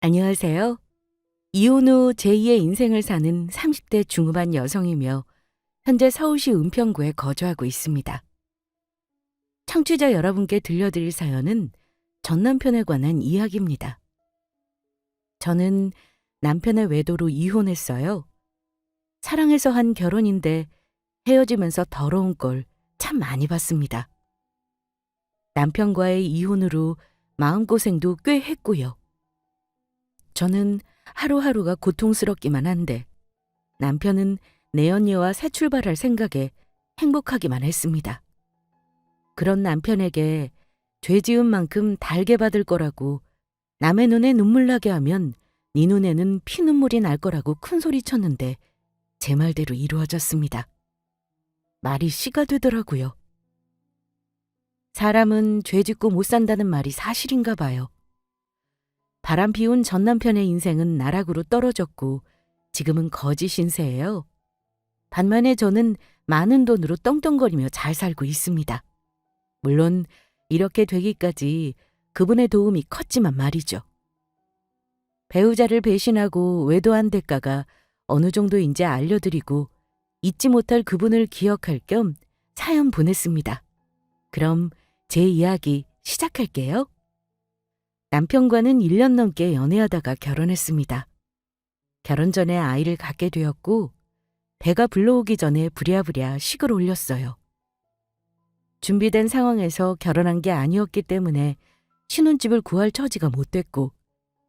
안녕하세요. 이혼 후 제2의 인생을 사는 30대 중후반 여성이며 현재 서울시 은평구에 거주하고 있습니다. 청취자 여러분께 들려드릴 사연은 전 남편에 관한 이야기입니다. 저는 남편의 외도로 이혼했어요. 사랑해서 한 결혼인데 헤어지면서 더러운 꼴 참 많이 봤습니다. 남편과의 이혼으로 마음고생도 꽤 했고요. 저는 하루하루가 고통스럽기만 한데 남편은 내연녀와 새 출발할 생각에 행복하기만 했습니다. 그런 남편에게 죄 지은 만큼 달게 받을 거라고 남의 눈에 눈물 나게 하면 네 눈에는 피눈물이 날 거라고 큰소리쳤는데 제 말대로 이루어졌습니다. 말이 씨가 되더라고요. 사람은 죄 짓고 못 산다는 말이 사실인가 봐요. 바람 피운 전 남편의 인생은 나락으로 떨어졌고 지금은 거지 신세예요. 반면에 저는 많은 돈으로 떵떵거리며 잘 살고 있습니다. 물론 이렇게 되기까지 그분의 도움이 컸지만 말이죠. 배우자를 배신하고 외도한 대가가 어느 정도인지 알려드리고 잊지 못할 그분을 기억할 겸 사연 보냈습니다. 그럼 제 이야기 시작할게요. 남편과는 1년 넘게 연애하다가 결혼했습니다. 결혼 전에 아이를 갖게 되었고 배가 불러오기 전에 부랴부랴 식을 올렸어요. 준비된 상황에서 결혼한 게 아니었기 때문에 신혼집을 구할 처지가 못 됐고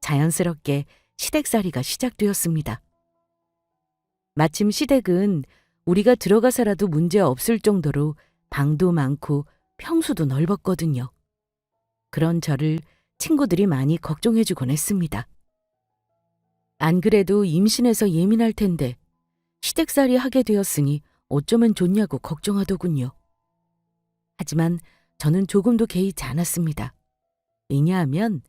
자연스럽게 시댁살이가 시작되었습니다. 마침 시댁은 우리가 들어가서라도 문제 없을 정도로 방도 많고 평수도 넓었거든요. 그런 저를 친구들이 많이 걱정해주곤 했습니다. 안 그래도 임신해서 예민할 텐데 시댁살이 하게 되었으니 어쩌면 좋냐고 걱정하더군요. 하지만 저는 조금도 개의치 않았습니다. 왜냐하면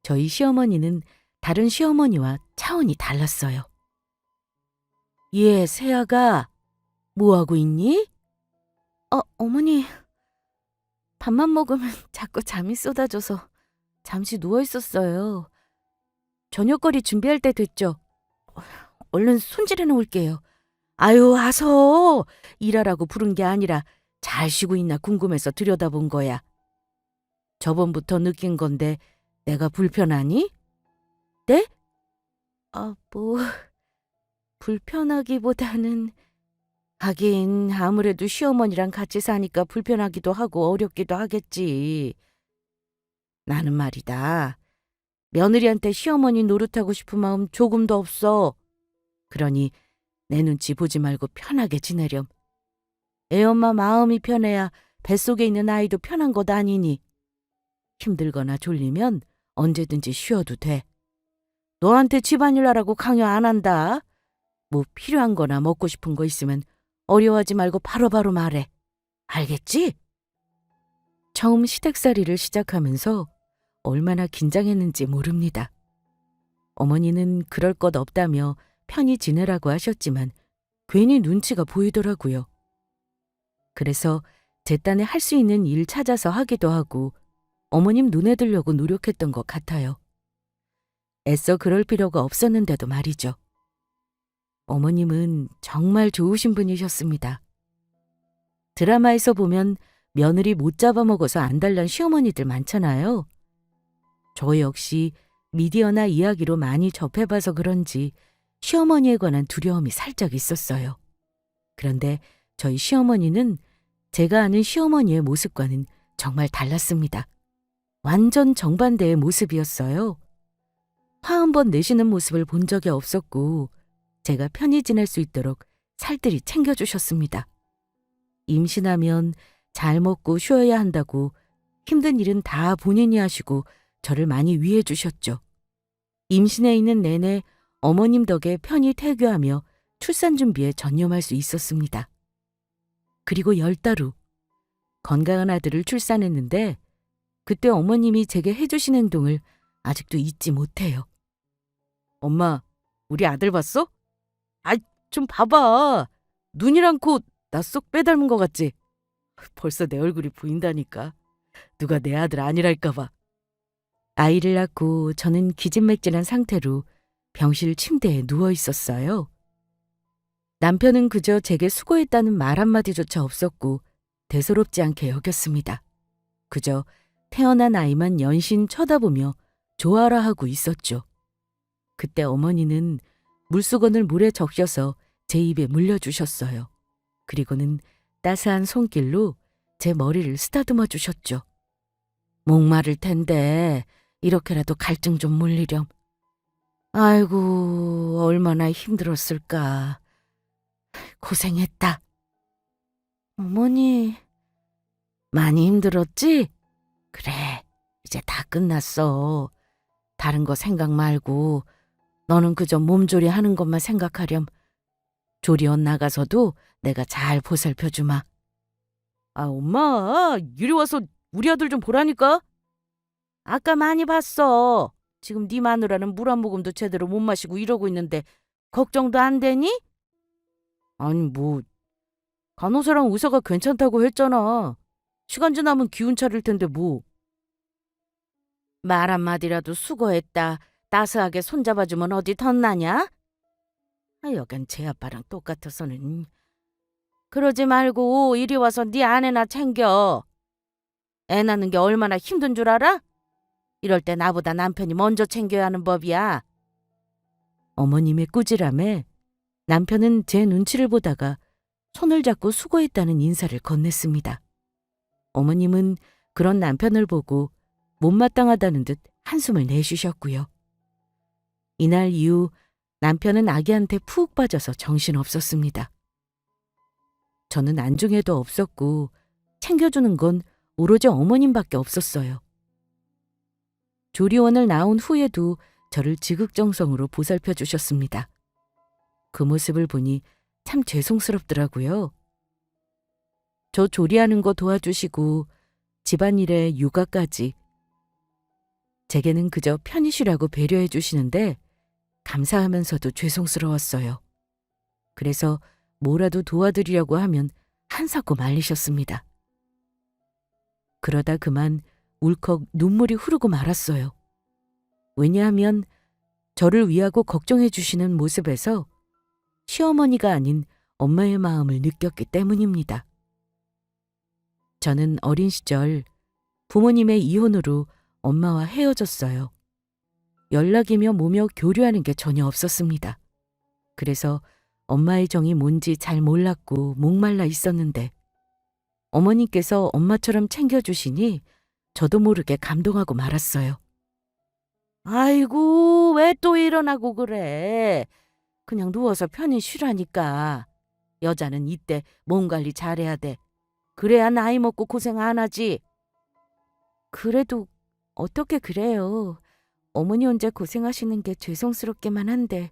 저희 시어머니는 다른 시어머니와 차원이 달랐어요. 예, 새아가 뭐하고 있니? 어머니, 밥만 먹으면 자꾸 잠이 쏟아져서 잠시 누워있었어요. 저녁거리 준비할 때 됐죠? 얼른 손질해 놓을게요. 아유, 아서 일하라고 부른 게 아니라 잘 쉬고 있나 궁금해서 들여다본 거야. 저번부터 느낀 건데 내가 불편하니? 네? 불편하기보다는 하긴 아무래도 시어머니랑 같이 사니까 불편하기도 하고 어렵기도 하겠지. 나는 말이다. 며느리한테 시어머니 노릇하고 싶은 마음 조금도 없어. 그러니 내 눈치 보지 말고 편하게 지내렴. 애엄마 마음이 편해야 뱃속에 있는 아이도 편한 것 아니니. 힘들거나 졸리면 언제든지 쉬어도 돼. 너한테 집안일 하라고 강요 안 한다. 뭐 필요한 거나 먹고 싶은 거 있으면 어려워하지 말고 바로바로 말해. 알겠지? 처음 시댁살이를 시작하면서 얼마나 긴장했는지 모릅니다. 어머니는 그럴 것 없다며 편히 지내라고 하셨지만 괜히 눈치가 보이더라고요. 그래서 제 딴에 할 수 있는 일 찾아서 하기도 하고 어머님 눈에 들려고 노력했던 것 같아요. 애써 그럴 필요가 없었는데도 말이죠. 어머님은 정말 좋으신 분이셨습니다. 드라마에서 보면 며느리 못 잡아먹어서 안달난 시어머니들 많잖아요. 저 역시 미디어나 이야기로 많이 접해봐서 그런지 시어머니에 관한 두려움이 살짝 있었어요. 그런데 저희 시어머니는 제가 아는 시어머니의 모습과는 정말 달랐습니다. 완전 정반대의 모습이었어요. 화 한 번 내시는 모습을 본 적이 없었고 제가 편히 지낼 수 있도록 살뜰히 챙겨주셨습니다. 임신하면 잘 먹고 쉬어야 한다고 힘든 일은 다 본인이 하시고 저를 많이 위해 주셨죠. 임신해 있는 내내 어머님 덕에 편히 태교하며 출산 준비에 전념할 수 있었습니다. 그리고 10달 후 건강한 아들을 출산했는데 그때 어머님이 제게 해주신 행동을 아직도 잊지 못해요. 엄마, 우리 아들 봤어? 좀 봐봐. 눈이랑 코 나 쏙 빼닮은 것 같지? 벌써 내 얼굴이 보인다니까. 누가 내 아들 아니랄까 봐. 아이를 낳고 저는 기진맥진한 상태로 병실 침대에 누워 있었어요. 남편은 그저 제게 수고했다는 말 한마디조차 없었고 대수롭지 않게 여겼습니다. 그저 태어난 아이만 연신 쳐다보며 좋아라 하고 있었죠. 그때 어머니는 물수건을 물에 적셔서 제 입에 물려주셨어요. 그리고는 따스한 손길로 제 머리를 쓰다듬어 주셨죠. 목마를 텐데 이렇게라도 갈증 좀 물리렴. 아이고, 얼마나 힘들었을까. 고생했다. 어머니, 많이 힘들었지? 그래, 이제 다 끝났어. 다른 거 생각 말고 너는 그저 몸조리 하는 것만 생각하렴. 조리원 나가서도 내가 잘 보살펴주마. 아, 엄마, 이리 와서 우리 아들 좀 보라니까. 아까 많이 봤어. 지금 네 마누라는 물 한 모금도 제대로 못 마시고 이러고 있는데 걱정도 안 되니? 아니 뭐 간호사랑 의사가 괜찮다고 했잖아. 시간 지나면 기운 차릴 텐데 뭐. 말 한마디라도 수고했다. 따스하게 손잡아주면 어디 덧나냐? 아, 여긴 제 아빠랑 똑같아서는. 그러지 말고 이리 와서 네 아내나 챙겨. 애 낳는 게 얼마나 힘든 줄 알아? 이럴 때 나보다 남편이 먼저 챙겨야 하는 법이야. 어머님의 꾸지람에 남편은 제 눈치를 보다가 손을 잡고 수고했다는 인사를 건넸습니다. 어머님은 그런 남편을 보고 못마땅하다는 듯 한숨을 내쉬셨고요. 이날 이후 남편은 아기한테 푹 빠져서 정신없었습니다. 저는 안중에도 없었고 챙겨주는 건 오로지 어머님밖에 없었어요. 조리원을 나온 후에도 저를 지극정성으로 보살펴 주셨습니다. 그 모습을 보니 참 죄송스럽더라고요. 저 조리하는 거 도와주시고 집안일에 육아까지. 제게는 그저 편히 쉬라고 배려해 주시는데 감사하면서도 죄송스러웠어요. 그래서 뭐라도 도와드리려고 하면 한사코 말리셨습니다. 그러다 그만 울컥 눈물이 흐르고 말았어요. 왜냐하면 저를 위하고 걱정해 주시는 모습에서 시어머니가 아닌 엄마의 마음을 느꼈기 때문입니다. 저는 어린 시절 부모님의 이혼으로 엄마와 헤어졌어요. 연락이며 뭐며 교류하는 게 전혀 없었습니다. 그래서 엄마의 정이 뭔지 잘 몰랐고 목말라 있었는데 어머니께서 엄마처럼 챙겨주시니 저도 모르게 감동하고 말았어요. 아이고, 왜 또 일어나고 그래. 그냥 누워서 편히 쉬라니까. 여자는 이때 몸 관리 잘해야 돼. 그래야 나이 먹고 고생 안 하지. 그래도 어떻게 그래요. 어머니 혼자 고생하시는 게 죄송스럽기만 한데.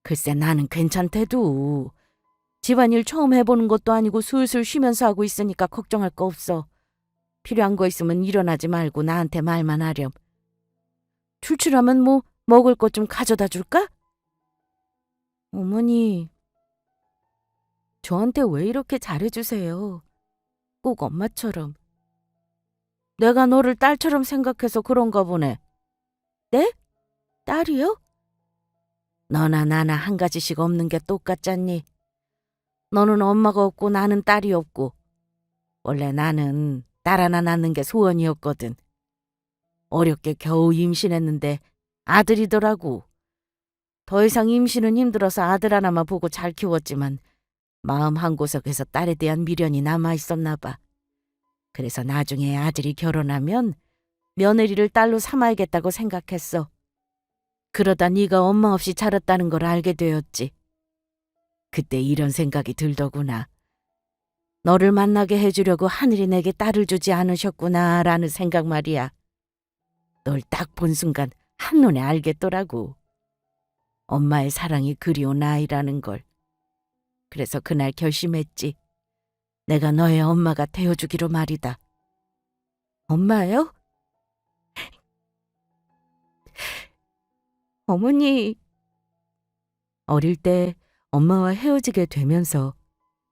글쎄 나는 괜찮대도. 집안일 처음 해보는 것도 아니고 술술 쉬면서 하고 있으니까 걱정할 거 없어. 필요한 거 있으면 일어나지 말고 나한테 말만 하렴. 출출하면 뭐 먹을 것 좀 가져다 줄까? 어머니, 저한테 왜 이렇게 잘해주세요? 꼭 엄마처럼. 내가 너를 딸처럼 생각해서 그런가 보네. 네? 딸이요? 너나 나나 한 가지씩 없는 게 똑같잖니. 너는 엄마가 없고 나는 딸이 없고. 원래 나는 딸 하나 낳는 게 소원이었거든. 어렵게 겨우 임신했는데 아들이더라고. 더 이상 임신은 힘들어서 아들 하나만 보고 잘 키웠지만 마음 한구석에서 딸에 대한 미련이 남아있었나 봐. 그래서 나중에 아들이 결혼하면 며느리를 딸로 삼아야겠다고 생각했어. 그러다 네가 엄마 없이 자랐다는 걸 알게 되었지. 그때 이런 생각이 들더구나. 너를 만나게 해주려고 하늘이 내게 딸을 주지 않으셨구나 라는 생각 말이야. 널 딱 본 순간 한눈에 알겠더라고. 엄마의 사랑이 그리운 아이라는 걸. 그래서 그날 결심했지. 내가 너의 엄마가 되어주기로 말이다. 엄마요? 어머니. 어릴 때 엄마와 헤어지게 되면서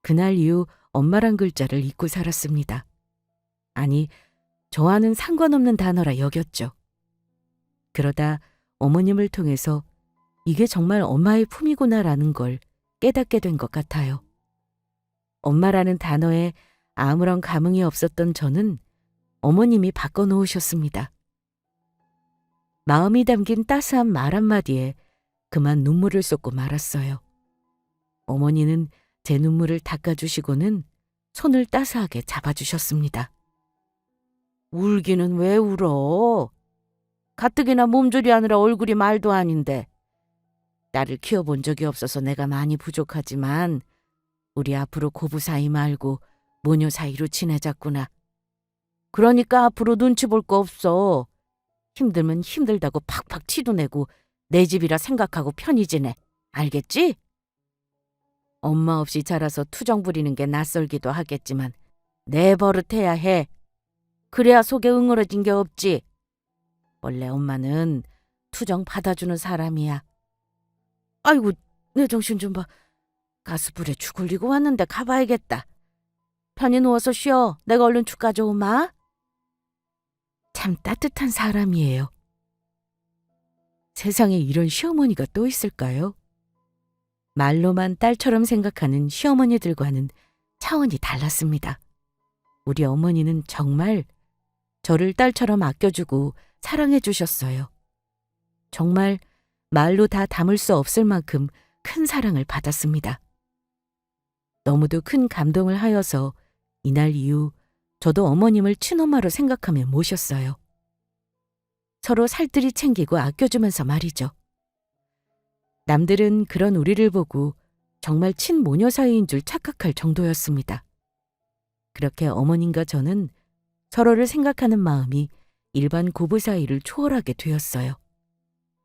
그날 이후 엄마란 글자를 잊고 살았습니다. 아니, 저와는 상관없는 단어라 여겼죠. 그러다 어머님을 통해서 이게 정말 엄마의 품이구나라는 걸 깨닫게 된 것 같아요. 엄마라는 단어에 아무런 감흥이 없었던 저는 어머님이 바꿔놓으셨습니다. 마음이 담긴 따스한 말 한마디에 그만 눈물을 쏟고 말았어요. 어머니는 제 눈물을 닦아주시고는 손을 따스하게 잡아주셨습니다. 울기는 왜 울어? 가뜩이나 몸조리하느라 얼굴이 말도 아닌데. 딸을 키워본 적이 없어서 내가 많이 부족하지만 우리 앞으로 고부 사이 말고 모녀 사이로 지내자꾸나. 그러니까 앞으로 눈치 볼 거 없어. 힘들면 힘들다고 팍팍 티도 내고 내 집이라 생각하고 편히 지내. 알겠지? 엄마 없이 자라서 투정 부리는 게 낯설기도 하겠지만 내 버릇해야 해. 그래야 속에 응어러진 게 없지. 원래 엄마는 투정 받아주는 사람이야. 아이고, 내 정신 좀 봐. 가스불에 죽 올리고 왔는데 가봐야겠다. 편히 누워서 쉬어. 내가 얼른 죽 가져오마. 참 따뜻한 사람이에요. 세상에 이런 시어머니가 또 있을까요? 말로만 딸처럼 생각하는 시어머니들과는 차원이 달랐습니다. 우리 어머니는 정말 저를 딸처럼 아껴주고 사랑해 주셨어요. 정말 말로 다 담을 수 없을 만큼 큰 사랑을 받았습니다. 너무도 큰 감동을 하여서 이날 이후 저도 어머님을 친엄마로 생각하며 모셨어요. 서로 살뜰히 챙기고 아껴주면서 말이죠. 남들은 그런 우리를 보고 정말 친모녀 사이인 줄 착각할 정도였습니다. 그렇게 어머님과 저는 서로를 생각하는 마음이 일반 고부 사이를 초월하게 되었어요.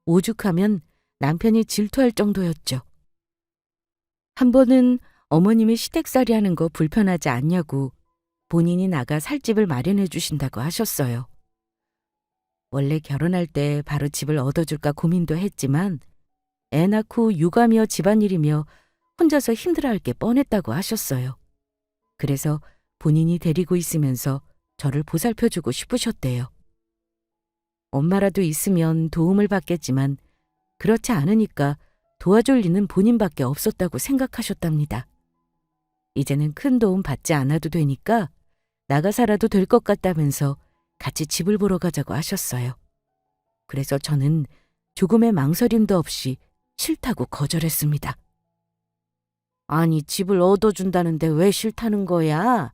오죽하면 남편이 질투할 정도였죠. 한 번은 어머님이 시댁살이 하는 거 불편하지 않냐고 본인이 나가 살 집을 마련해 주신다고 하셨어요. 원래 결혼할 때 바로 집을 얻어줄까 고민도 했지만 애 낳고 육아며 집안일이며 혼자서 힘들어할 게 뻔했다고 하셨어요. 그래서 본인이 데리고 있으면서 저를 보살펴주고 싶으셨대요. 엄마라도 있으면 도움을 받겠지만 그렇지 않으니까 도와줄 리는 본인밖에 없었다고 생각하셨답니다. 이제는 큰 도움 받지 않아도 되니까 나가 살아도 될 것 같다면서 같이 집을 보러 가자고 하셨어요. 그래서 저는 조금의 망설임도 없이 싫다고 거절했습니다. 아니, 집을 얻어준다는데 왜 싫다는 거야?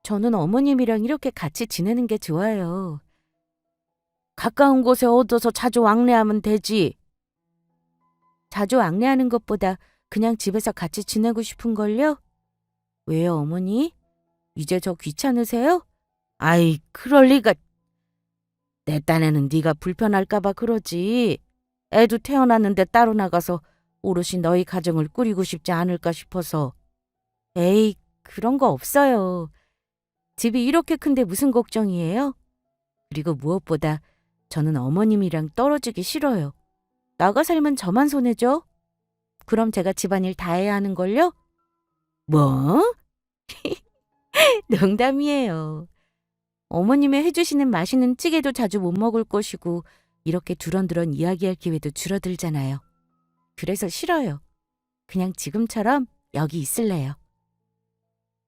저는 어머님이랑 이렇게 같이 지내는 게 좋아요. 가까운 곳에 얻어서 자주 왕래하면 되지. 자주 왕래하는 것보다 그냥 집에서 같이 지내고 싶은걸요? 왜요, 어머니? 이제 저 귀찮으세요? 아이, 그럴 리가. 내 딴에는 네가 불편할까 봐 그러지. 애도 태어났는데 따로 나가서 오롯이 너희 가정을 꾸리고 싶지 않을까 싶어서. 에이, 그런 거 없어요. 집이 이렇게 큰데 무슨 걱정이에요? 그리고 무엇보다 저는 어머님이랑 떨어지기 싫어요. 나가 살면 저만 손해죠? 그럼 제가 집안일 다 해야 하는걸요? 뭐? 농담이에요. 어머님이 해주시는 맛있는 찌개도 자주 못 먹을 것이고 이렇게 두런두런 이야기할 기회도 줄어들잖아요. 그래서 싫어요. 그냥 지금처럼 여기 있을래요.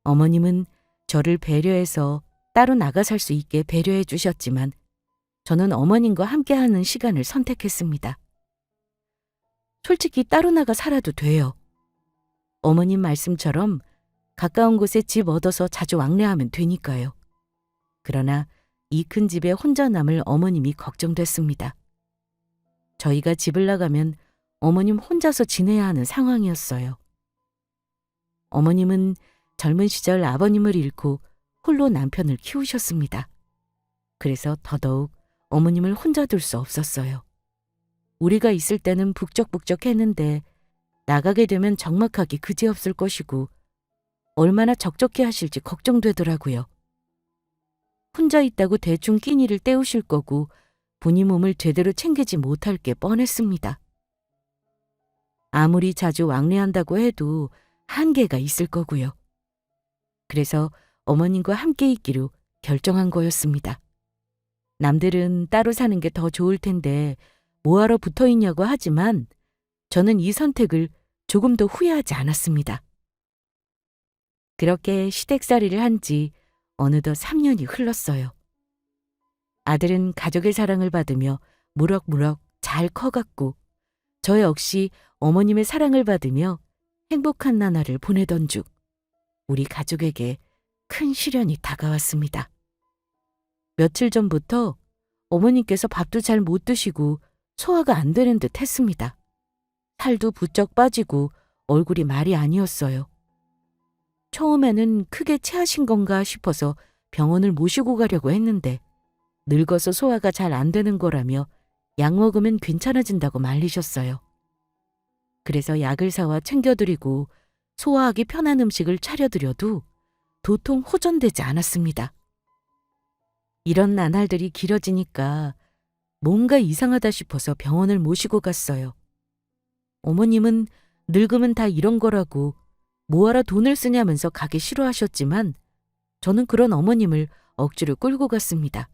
어머님은 저를 배려해서 따로 나가 살 수 있게 배려해 주셨지만 저는 어머님과 함께하는 시간을 선택했습니다. 솔직히 따로 나가 살아도 돼요. 어머님 말씀처럼 가까운 곳에 집 얻어서 자주 왕래하면 되니까요. 그러나 이 큰 집에 혼자 남을 어머님이 걱정됐습니다. 저희가 집을 나가면 어머님 혼자서 지내야 하는 상황이었어요. 어머님은 젊은 시절 아버님을 잃고 홀로 남편을 키우셨습니다. 그래서 더더욱 어머님을 혼자 둘 수 없었어요. 우리가 있을 때는 북적북적했는데 나가게 되면 적막하기 그지없을 것이고 얼마나 적적해 하실지 걱정되더라고요. 혼자 있다고 대충 끼니를 때우실 거고 본인 몸을 제대로 챙기지 못할 게 뻔했습니다. 아무리 자주 왕래한다고 해도 한계가 있을 거고요. 그래서 어머님과 함께 있기로 결정한 거였습니다. 남들은 따로 사는 게 더 좋을 텐데 뭐하러 붙어 있냐고 하지만 저는 이 선택을 조금도 후회하지 않았습니다. 그렇게 시댁살이를 한 지 어느덧 3년이 흘렀어요. 아들은 가족의 사랑을 받으며 무럭무럭 잘 커갔고 저 역시 어머님의 사랑을 받으며 행복한 나날을 보내던 중 우리 가족에게 큰 시련이 다가왔습니다. 며칠 전부터 어머님께서 밥도 잘 못 드시고 소화가 안 되는 듯 했습니다. 살도 부쩍 빠지고 얼굴이 말이 아니었어요. 처음에는 크게 체하신 건가 싶어서 병원을 모시고 가려고 했는데 늙어서 소화가 잘 안 되는 거라며 약 먹으면 괜찮아진다고 말리셨어요. 그래서 약을 사와 챙겨드리고 소화하기 편한 음식을 차려드려도 도통 호전되지 않았습니다. 이런 나날들이 길어지니까 뭔가 이상하다 싶어서 병원을 모시고 갔어요. 어머님은 늙으면 다 이런 거라고 뭐하러 돈을 쓰냐면서 가기 싫어하셨지만 저는 그런 어머님을 억지로 끌고 갔습니다.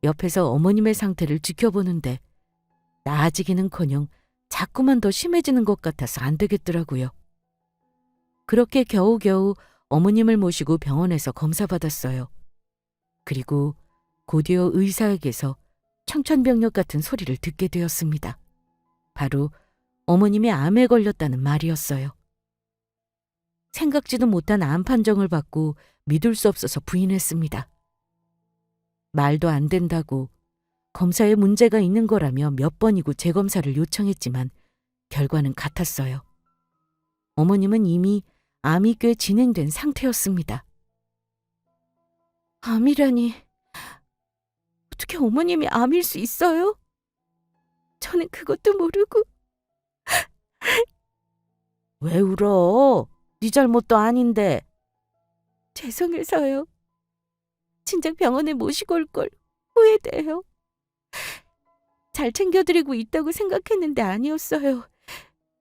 옆에서 어머님의 상태를 지켜보는데 나아지기는커녕 자꾸만 더 심해지는 것 같아서 안 되겠더라고요. 그렇게 겨우겨우 어머님을 모시고 병원에서 검사받았어요. 그리고 곧이어 의사에게서 청천벽력 같은 소리를 듣게 되었습니다. 바로 어머님이 암에 걸렸다는 말이었어요. 생각지도 못한 암 판정을 받고 믿을 수 없어서 부인했습니다. 말도 안 된다고 검사에 문제가 있는 거라며 몇 번이고 재검사를 요청했지만 결과는 같았어요. 어머님은 이미 암이 꽤 진행된 상태였습니다. 암이라니, 어떻게 어머님이 암일 수 있어요? 저는 그것도 모르고. 왜 울어? 네 잘못도 아닌데. 죄송해서요. 진작 병원에 모시고 올 걸 후회돼요. 잘 챙겨드리고 있다고 생각했는데 아니었어요.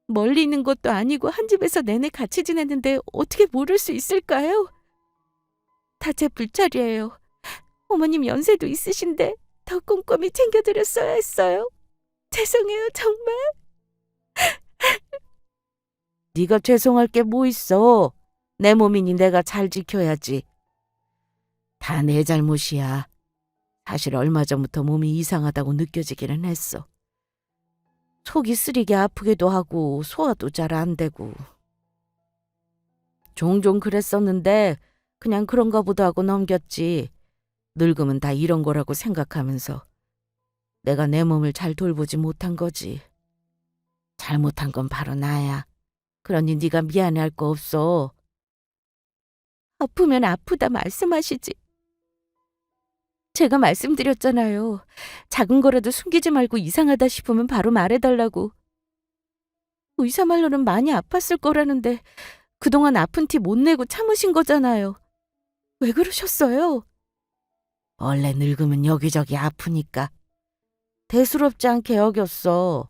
멀리 있는 것도 아니고 한 집에서 내내 같이 지냈는데 어떻게 모를 수 있을까요? 다 제 불찰이에요. 어머님 연세도 있으신데 더 꼼꼼히 챙겨드렸어야 했어요. 죄송해요, 정말. 네가 죄송할 게 뭐 있어. 내 몸이니 내가 잘 지켜야지. 다 내 잘못이야. 사실 얼마 전부터 몸이 이상하다고 느껴지기는 했어. 속이 쓰리게 아프기도 하고 소화도 잘 안 되고. 종종 그랬었는데 그냥 그런가 보다 하고 넘겼지. 늙으면 다 이런 거라고 생각하면서 내가 내 몸을 잘 돌보지 못한 거지. 잘못한 건 바로 나야. 그러니 네가 미안해할 거 없어. 아프면 아프다 말씀하시지. 제가 말씀드렸잖아요. 작은 거라도 숨기지 말고 이상하다 싶으면 바로 말해달라고. 의사 말로는 많이 아팠을 거라는데 그동안 아픈 티 못 내고 참으신 거잖아요. 왜 그러셨어요? 원래 늙으면 여기저기 아프니까 대수롭지 않게 여겼어.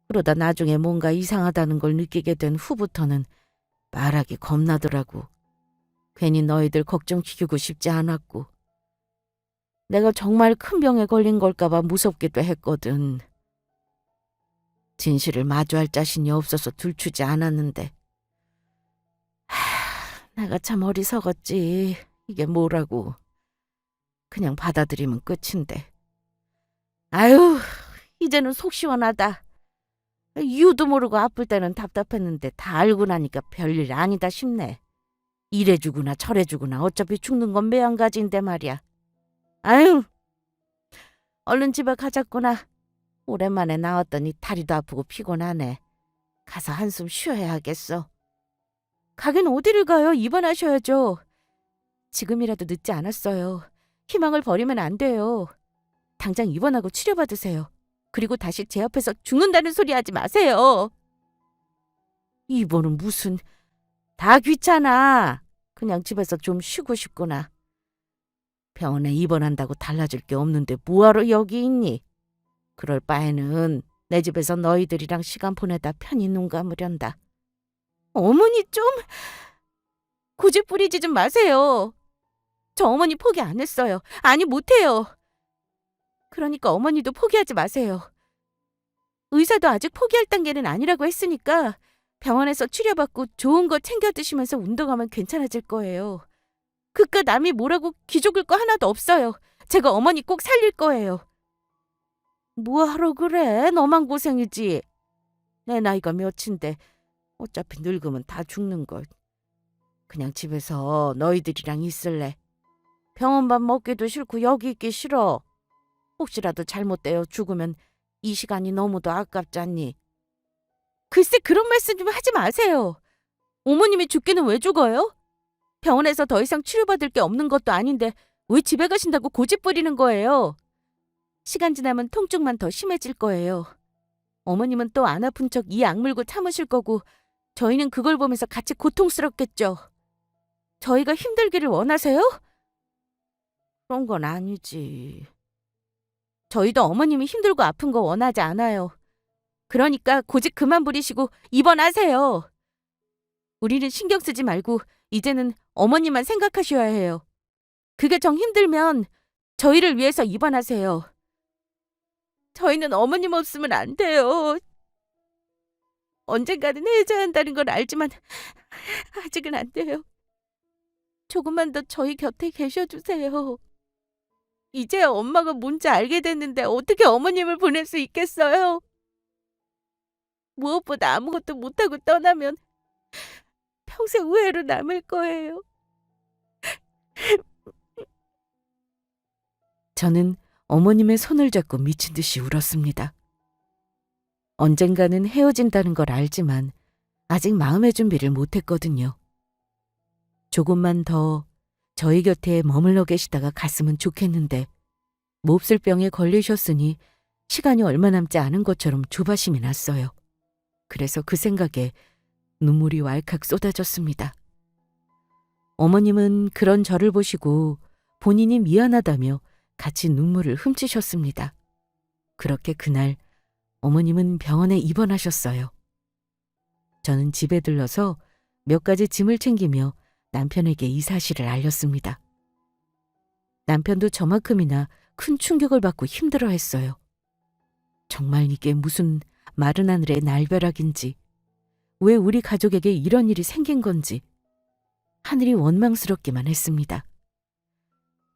그러다 나중에 뭔가 이상하다는 걸 느끼게 된 후부터는 말하기 겁나더라고. 괜히 너희들 걱정시키고 싶지 않았고. 내가 정말 큰 병에 걸린 걸까봐 무섭기도 했거든. 진실을 마주할 자신이 없어서 들추지 않았는데. 내가 참 어리석었지. 이게 뭐라고. 그냥 받아들이면 끝인데. 아유, 이제는 속 시원하다. 이유도 모르고 아플 때는 답답했는데 다 알고 나니까 별일 아니다 싶네. 이래주구나 저래주구나 어차피 죽는 건 매한가지인데 말이야. 아유, 얼른 집에 가자꾸나. 오랜만에 나왔더니 다리도 아프고 피곤하네. 가서 한숨 쉬어야겠어. 가긴 어디를 가요? 입원하셔야죠. 지금이라도 늦지 않았어요. 희망을 버리면 안 돼요. 당장 입원하고 치료받으세요. 그리고 다시 제 앞에서 죽는다는 소리 하지 마세요. 입원은 무슨... 다 귀찮아. 그냥 집에서 좀 쉬고 싶구나. 병원에 입원한다고 달라질 게 없는데 뭐하러 여기 있니? 그럴 바에는 내 집에서 너희들이랑 시간 보내다 편히 눈 감으련다. 어머니 좀... 고집 부리지 좀 마세요. 저 어머니 포기 안 했어요. 아니, 못해요. 그러니까 어머니도 포기하지 마세요. 의사도 아직 포기할 단계는 아니라고 했으니까 병원에서 치료받고 좋은 거 챙겨 드시면서 운동하면 괜찮아질 거예요. 그깟 남이 뭐라고 기죽을 거 하나도 없어요. 제가 어머니 꼭 살릴 거예요. 뭐하러 그래? 너만 고생이지. 내 나이가 몇인데 어차피 늙으면 다 죽는 걸. 그냥 집에서 너희들이랑 있을래. 병원 밥 먹기도 싫고 여기 있기 싫어. 혹시라도 잘못되어 죽으면 이 시간이 너무도 아깝잖니. 글쎄, 그런 말씀 좀 하지 마세요. 어머님이 죽기는 왜 죽어요? 병원에서 더 이상 치료받을 게 없는 것도 아닌데 왜 집에 가신다고 고집 부리는 거예요? 시간 지나면 통증만 더 심해질 거예요. 어머님은 또 안 아픈 척 이 악물고 참으실 거고 저희는 그걸 보면서 같이 고통스럽겠죠. 저희가 힘들기를 원하세요? 그런 건 아니지. 저희도 어머님이 힘들고 아픈 거 원하지 않아요. 그러니까 고집 그만 부리시고 입원하세요. 우리는 신경 쓰지 말고 이제는 어머님만 생각하셔야 해요. 그게 정 힘들면 저희를 위해서 입원하세요. 저희는 어머님 없으면 안 돼요. 언젠가는 해줘야 한다는 걸 알지만 아직은 안 돼요. 조금만 더 저희 곁에 계셔주세요. 이제야 엄마가 뭔지 알게 됐는데 어떻게 어머님을 보낼 수 있겠어요? 무엇보다 아무것도 못하고 떠나면 평생 후회로 남을 거예요. 저는 어머님의 손을 잡고 미친 듯이 울었습니다. 언젠가는 헤어진다는 걸 알지만 아직 마음의 준비를 못했거든요. 조금만 더 저희 곁에 머물러 계시다가 갔으면 좋겠는데 몹쓸 병에 걸리셨으니 시간이 얼마 남지 않은 것처럼 조바심이 났어요. 그래서 그 생각에 눈물이 왈칵 쏟아졌습니다. 어머님은 그런 저를 보시고 본인이 미안하다며 같이 눈물을 훔치셨습니다. 그렇게 그날 어머님은 병원에 입원하셨어요. 저는 집에 들러서 몇 가지 짐을 챙기며 남편에게 이 사실을 알렸습니다. 남편도 저만큼이나 큰 충격을 받고 힘들어했어요. 정말 이게 무슨 마른 하늘의 날벼락인지, 왜 우리 가족에게 이런 일이 생긴 건지 하늘이 원망스럽기만 했습니다.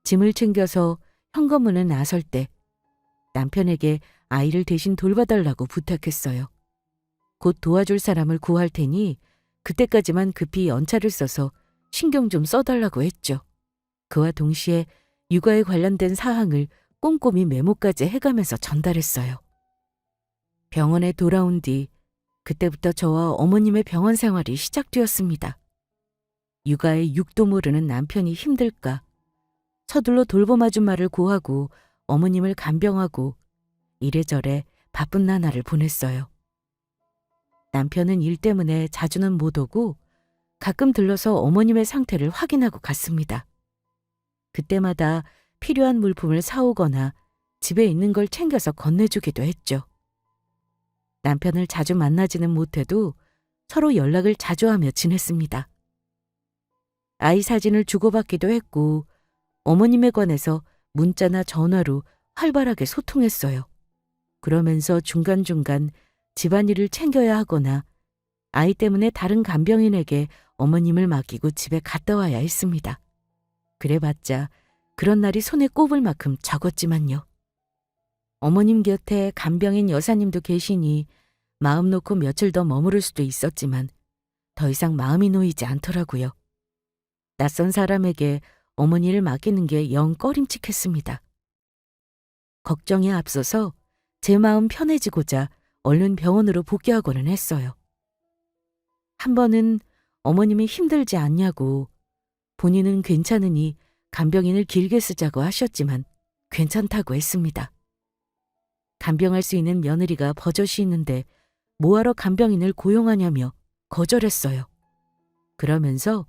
짐을 챙겨서 현관문에 나설 때 남편에게 아이를 대신 돌봐달라고 부탁했어요. 곧 도와줄 사람을 구할 테니 그때까지만 급히 연차를 써서 신경 좀 써달라고 했죠. 그와 동시에 육아에 관련된 사항을 꼼꼼히 메모까지 해가면서 전달했어요. 병원에 돌아온 뒤 그때부터 저와 어머님의 병원 생활이 시작되었습니다. 육아에 육도 모르는 남편이 힘들까 서둘러 돌봄 아줌마를 구하고 어머님을 간병하고 이래저래 바쁜 나날을 보냈어요. 남편은 일 때문에 자주는 못 오고 가끔 들러서 어머님의 상태를 확인하고 갔습니다. 그때마다 필요한 물품을 사오거나 집에 있는 걸 챙겨서 건네주기도 했죠. 남편을 자주 만나지는 못해도 서로 연락을 자주 하며 지냈습니다. 아이 사진을 주고받기도 했고 어머님에 관해서 문자나 전화로 활발하게 소통했어요. 그러면서 중간중간 집안일을 챙겨야 하거나 아이 때문에 다른 간병인에게 어머님을 맡기고 집에 갔다 와야 했습니다. 그래봤자 그런 날이 손에 꼽을 만큼 적었지만요. 어머님 곁에 간병인 여사님도 계시니 마음 놓고 며칠 더 머무를 수도 있었지만 더 이상 마음이 놓이지 않더라고요. 낯선 사람에게 어머니를 맡기는 게 영 꺼림칙했습니다. 걱정에 앞서서 제 마음 편해지고자 얼른 병원으로 복귀하고는 했어요. 한 번은 어머님이 힘들지 않냐고 본인은 괜찮으니 간병인을 길게 쓰자고 하셨지만 괜찮다고 했습니다. 간병할 수 있는 며느리가 버젓이 있는데 뭐하러 간병인을 고용하냐며 거절했어요. 그러면서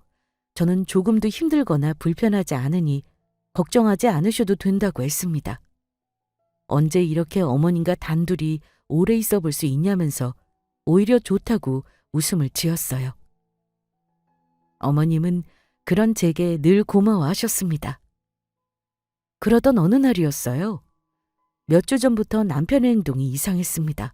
저는 조금도 힘들거나 불편하지 않으니 걱정하지 않으셔도 된다고 했습니다. 언제 이렇게 어머님과 단둘이 오래 있어 볼 수 있냐면서 오히려 좋다고 웃음을 지었어요. 어머님은 그런 제게 늘 고마워하셨습니다. 그러던 어느 날이었어요. 몇 주 전부터 남편의 행동이 이상했습니다.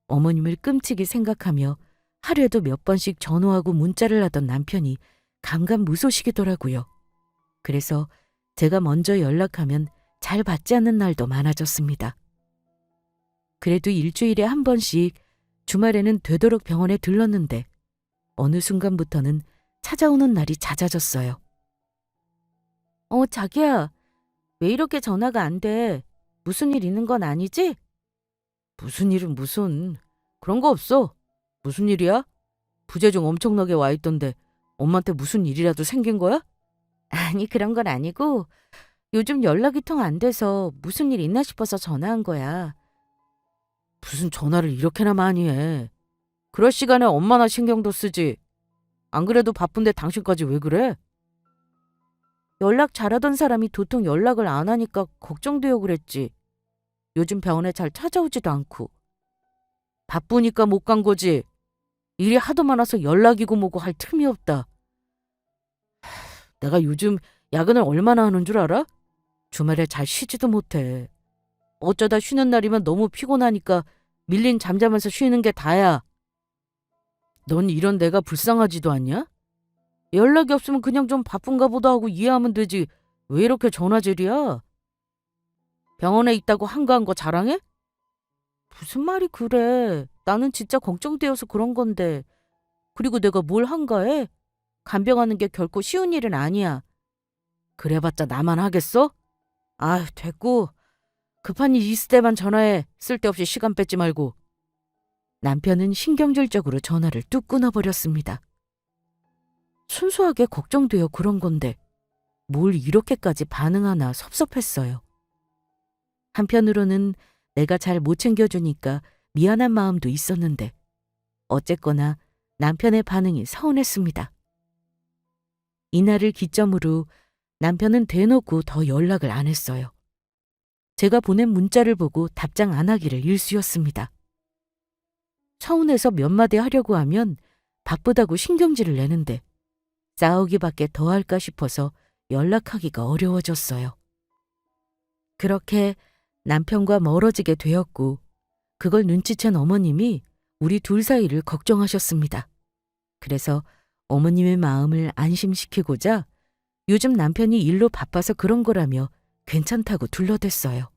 어머님을 끔찍이 생각하며 하루에도 몇 번씩 전화하고 문자를 하던 남편이 감감무소식이더라고요. 그래서 제가 먼저 연락하면 잘 받지 않는 날도 많아졌습니다. 그래도 일주일에 한 번씩 주말에는 되도록 병원에 들렀는데 어느 순간부터는 찾아오는 날이 잦아졌어요. 자기야, 왜 이렇게 전화가 안 돼? 무슨 일 있는 건 아니지? 무슨 일은 무슨. 그런 거 없어. 무슨 일이야? 부재중 엄청나게 와 있던데 엄마한테 무슨 일이라도 생긴 거야? 아니, 그런 건 아니고 요즘 연락이 통 안 돼서 무슨 일 있나 싶어서 전화한 거야. 무슨 전화를 이렇게나 많이 해. 그럴 시간에 엄마나 신경도 쓰지. 안 그래도 바쁜데 당신까지 왜 그래? 연락 잘하던 사람이 도통 연락을 안 하니까 걱정돼요 그랬지. 요즘 병원에 잘 찾아오지도 않고. 바쁘니까 못 간 거지. 일이 하도 많아서 연락이고 뭐고 할 틈이 없다. 내가 요즘 야근을 얼마나 하는 줄 알아? 주말에 잘 쉬지도 못해. 어쩌다 쉬는 날이면 너무 피곤하니까 밀린 잠자면서 쉬는 게 다야. 넌 이런 내가 불쌍하지도 않냐? 연락이 없으면 그냥 좀 바쁜가 보다 하고 이해하면 되지. 왜 이렇게 전화질이야? 병원에 있다고 한가한 거 자랑해? 무슨 말이 그래. 나는 진짜 걱정되어서 그런 건데. 그리고 내가 뭘 한가해? 간병하는 게 결코 쉬운 일은 아니야. 그래봤자 나만 하겠어? 아휴, 됐고. 급한 일 있을 때만 전화해. 쓸데없이 시간 뺏지 말고. 남편은 신경질적으로 전화를 뚝 끊어버렸습니다. 순수하게 걱정되어 그런 건데 뭘 이렇게까지 반응하나 섭섭했어요. 한편으로는 내가 잘 못 챙겨주니까 미안한 마음도 있었는데 어쨌거나 남편의 반응이 서운했습니다. 이날을 기점으로 남편은 대놓고 더 연락을 안 했어요. 제가 보낸 문자를 보고 답장 안 하기를 일쑤였습니다. 서운해서 몇 마디 하려고 하면 바쁘다고 신경질을 내는데 싸우기밖에 더 할까 싶어서 연락하기가 어려워졌어요. 그렇게 남편과 멀어지게 되었고 그걸 눈치챈 어머님이 우리 둘 사이를 걱정하셨습니다. 그래서 어머님의 마음을 안심시키고자 요즘 남편이 일로 바빠서 그런 거라며 괜찮다고 둘러댔어요.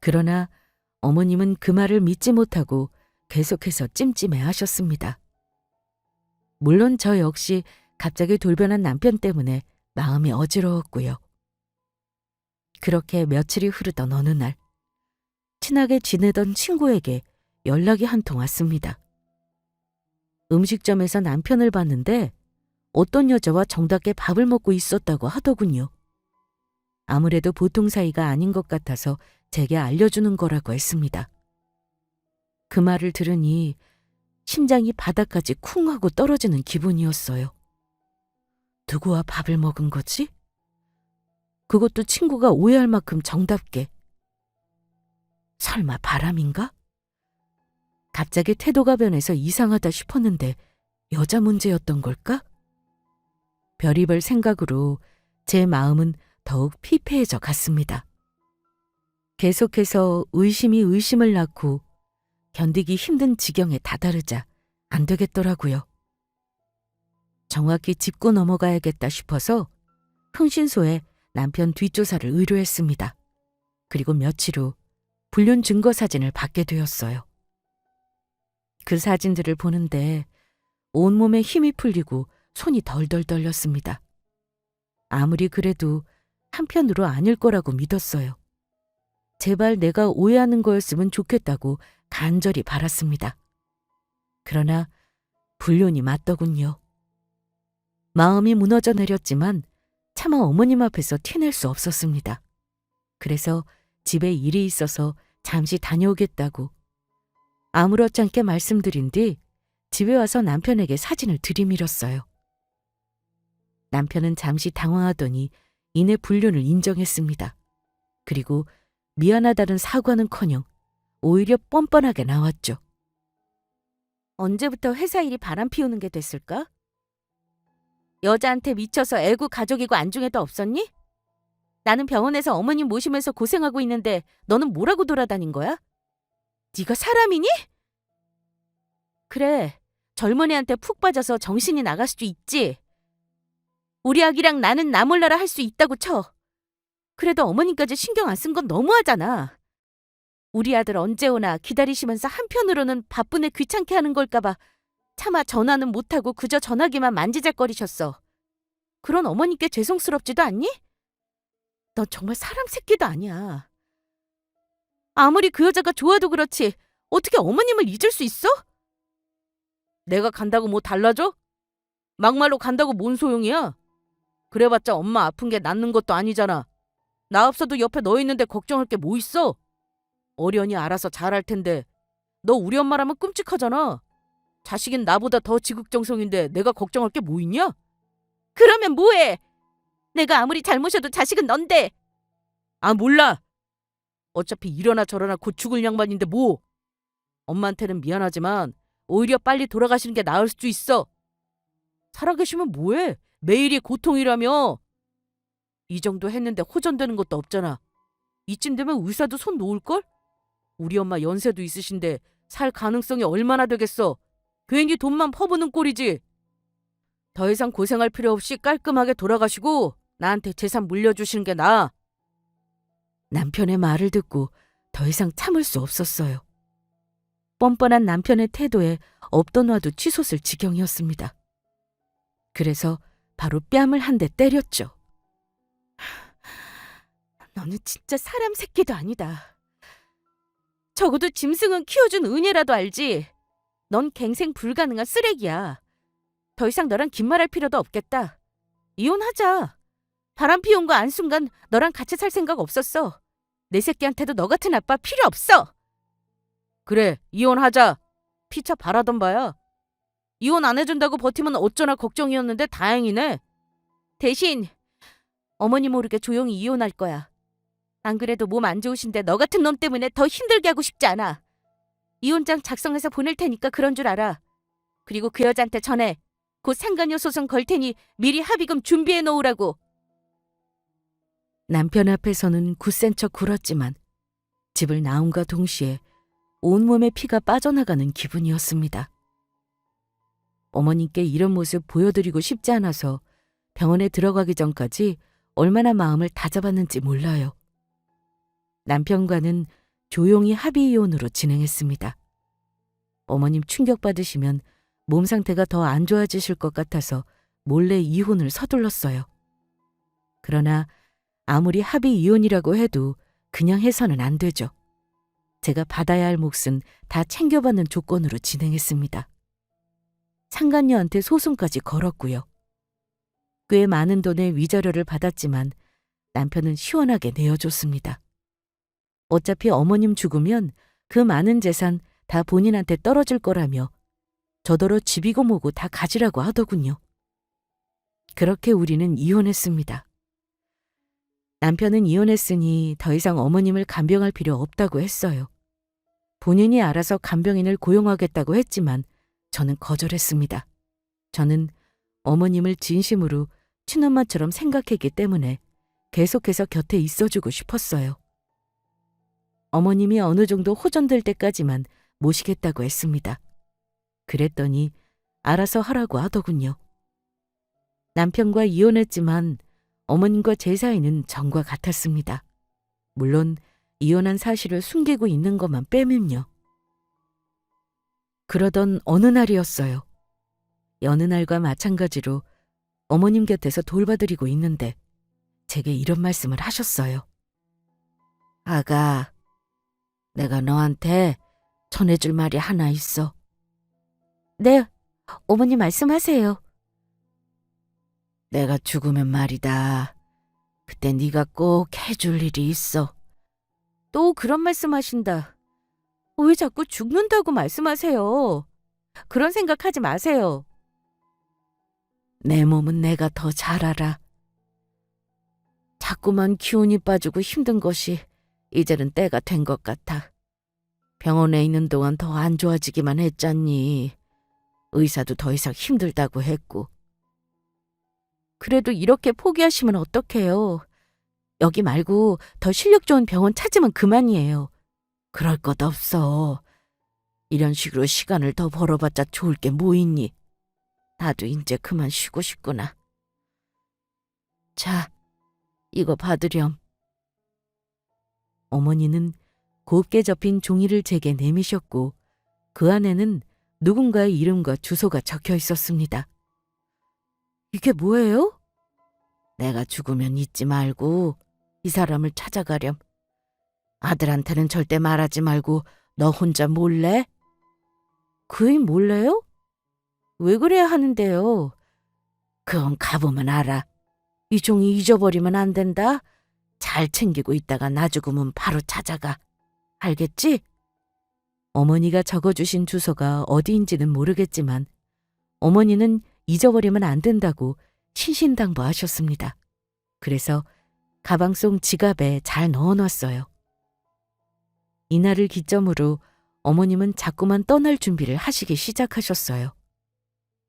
그러나 어머님은 그 말을 믿지 못하고 계속해서 찜찜해 하셨습니다. 물론 저 역시 갑자기 돌변한 남편 때문에 마음이 어지러웠고요. 그렇게 며칠이 흐르던 어느 날 친하게 지내던 친구에게 연락이 한 통 왔습니다. 음식점에서 남편을 봤는데 어떤 여자와 정답게 밥을 먹고 있었다고 하더군요. 아무래도 보통 사이가 아닌 것 같아서 제게 알려주는 거라고 했습니다. 그 말을 들으니 심장이 바닥까지 쿵 하고 떨어지는 기분이었어요. 누구와 밥을 먹은 거지? 그것도 친구가 오해할 만큼 정답게. 설마 바람인가? 갑자기 태도가 변해서 이상하다 싶었는데 여자 문제였던 걸까? 별의별 생각으로 제 마음은 더욱 피폐해져 갔습니다. 계속해서 의심이 의심을 낳고 견디기 힘든 지경에 다다르자 안 되겠더라고요. 정확히 짚고 넘어가야겠다 싶어서 흥신소에 남편 뒷조사를 의뢰했습니다. 그리고 며칠 후 불륜 증거 사진을 받게 되었어요. 그 사진들을 보는데 온몸에 힘이 풀리고 손이 덜덜 떨렸습니다. 아무리 그래도 한편으로 아닐 거라고 믿었어요. 제발 내가 오해하는 거였으면 좋겠다고 간절히 바랐습니다. 그러나 불륜이 맞더군요. 마음이 무너져 내렸지만 차마 어머님 앞에서 티낼 수 없었습니다. 그래서 집에 일이 있어서 잠시 다녀오겠다고 아무렇지 않게 말씀드린 뒤 집에 와서 남편에게 사진을 들이밀었어요. 남편은 잠시 당황하더니 이내 불륜을 인정했습니다. 그리고 미안하다는 사과는커녕 오히려 뻔뻔하게 나왔죠. 언제부터 회사 일이 바람 피우는 게 됐을까? 여자한테 미쳐서 애고 가족이고 안중에도 없었니? 나는 병원에서 어머님 모시면서 고생하고 있는데 너는 뭐라고 돌아다닌 거야? 네가 사람이니? 그래, 젊은이한테 푹 빠져서 정신이 나갈 수도 있지. 우리 아기랑 나는 나 몰라라 할 수 있다고 쳐. 그래도 어머님까지 신경 안 쓴 건 너무하잖아. 우리 아들 언제 오나 기다리시면서 한편으로는 바쁜 애 귀찮게 하는 걸까봐 차마 전화는 못하고 그저 전화기만 만지작거리셨어. 그런 어머님께 죄송스럽지도 않니? 너 정말 사람 새끼도 아니야. 아무리 그 여자가 좋아도 그렇지 어떻게 어머님을 잊을 수 있어? 내가 간다고 뭐 달라져? 막말로 간다고 뭔 소용이야? 그래봤자 엄마 아픈 게 낫는 것도 아니잖아. 나 없어도 옆에 너 있는데 걱정할 게 뭐 있어? 어련히 알아서 잘할 텐데. 너 우리 엄마라면 끔찍하잖아. 자식인 나보다 더 지극정성인데 내가 걱정할 게 뭐 있냐? 그러면 뭐해? 내가 아무리 잘못해도 자식은 넌데. 아, 몰라. 어차피 이러나 저러나 곧 죽을 양반인데 뭐. 엄마한테는 미안하지만 오히려 빨리 돌아가시는 게 나을 수도 있어. 살아계시면 뭐해? 매일이 고통이라며. 이 정도 했는데 호전되는 것도 없잖아. 이쯤 되면 의사도 손 놓을걸? 우리 엄마 연세도 있으신데 살 가능성이 얼마나 되겠어. 괜히 돈만 퍼부는 꼴이지. 더 이상 고생할 필요 없이 깔끔하게 돌아가시고 나한테 재산 물려주시는 게 나아. 남편의 말을 듣고 더 이상 참을 수 없었어요. 뻔뻔한 남편의 태도에 없던 화도 치솟을 지경이었습니다. 그래서 바로 뺨을 한 대 때렸죠. 너는 진짜 사람 새끼도 아니다. 적어도 짐승은 키워준 은혜라도 알지. 넌 갱생 불가능한 쓰레기야. 더 이상 너랑 긴 말할 필요도 없겠다. 이혼하자. 바람 피운 거 안순간 너랑 같이 살 생각 없었어. 내 새끼한테도 너 같은 아빠 필요 없어. 그래, 이혼하자. 피차 바라던 바야. 이혼 안 해준다고 버티면 어쩌나 걱정이었는데 다행이네. 대신 어머니 모르게 조용히 이혼할 거야. 안 그래도 몸 안 좋으신데 너 같은 놈 때문에 더 힘들게 하고 싶지 않아. 이혼장 작성해서 보낼 테니까 그런 줄 알아. 그리고 그 여자한테 전해. 곧 상간녀 소송 걸 테니 미리 합의금 준비해 놓으라고. 남편 앞에서는 굳센 척 굴었지만 집을 나옴과 동시에 온몸에 피가 빠져나가는 기분이었습니다. 어머님께 이런 모습 보여드리고 싶지 않아서 병원에 들어가기 전까지 얼마나 마음을 다잡았는지 몰라요. 남편과는 조용히 합의 이혼으로 진행했습니다. 어머님 충격받으시면 몸 상태가 더 안 좋아지실 것 같아서 몰래 이혼을 서둘렀어요. 그러나 아무리 합의 이혼이라고 해도 그냥 해서는 안 되죠. 제가 받아야 할 몫은 다 챙겨받는 조건으로 진행했습니다. 상간녀한테 소송까지 걸었고요. 꽤 많은 돈의 위자료를 받았지만 남편은 시원하게 내어줬습니다. 어차피 어머님 죽으면 그 많은 재산 다 본인한테 떨어질 거라며 저더러 집이고 뭐고 다 가지라고 하더군요. 그렇게 우리는 이혼했습니다. 남편은 이혼했으니 더 이상 어머님을 간병할 필요 없다고 했어요. 본인이 알아서 간병인을 고용하겠다고 했지만 저는 거절했습니다. 저는 어머님을 진심으로 친엄마처럼 생각했기 때문에 계속해서 곁에 있어주고 싶었어요. 어머님이 어느 정도 호전될 때까지만 모시겠다고 했습니다. 그랬더니 알아서 하라고 하더군요. 남편과 이혼했지만 어머님과 제 사이는 전과 같았습니다. 물론 이혼한 사실을 숨기고 있는 것만 빼면요. 그러던 어느 날이었어요. 여느 날과 마찬가지로 어머님 곁에서 돌봐드리고 있는데 제게 이런 말씀을 하셨어요. 아가, 내가 너한테 전해줄 말이 하나 있어. 네, 어머니 말씀하세요. 내가 죽으면 말이다. 그때 네가 꼭 해줄 일이 있어. 또 그런 말씀하신다. 왜 자꾸 죽는다고 말씀하세요? 그런 생각하지 마세요. 내 몸은 내가 더 잘 알아. 자꾸만 기운이 빠지고 힘든 것이 이제는 때가 된 것 같아. 병원에 있는 동안 더 안 좋아지기만 했잖니. 의사도 더 이상 힘들다고 했고. 그래도 이렇게 포기하시면 어떡해요. 여기 말고 더 실력 좋은 병원 찾으면 그만이에요. 그럴 것 없어. 이런 식으로 시간을 더 벌어봤자 좋을 게 뭐 있니? 나도 이제 그만 쉬고 싶구나. 자, 이거 받으렴. 어머니는 곱게 접힌 종이를 제게 내미셨고 그 안에는 누군가의 이름과 주소가 적혀 있었습니다. 이게 뭐예요? 내가 죽으면 잊지 말고 이 사람을 찾아가렴. 아들한테는 절대 말하지 말고 너 혼자 몰래? 그이 몰래요? 왜 그래야 하는데요? 그건 가보면 알아. 이 종이 잊어버리면 안 된다. 잘 챙기고 있다가 나 죽으면 바로 찾아가. 알겠지? 어머니가 적어주신 주소가 어디인지는 모르겠지만 어머니는 잊어버리면 안 된다고 신신당부하셨습니다. 그래서 가방 속 지갑에 잘 넣어놨어요. 이날을 기점으로 어머님은 자꾸만 떠날 준비를 하시기 시작하셨어요.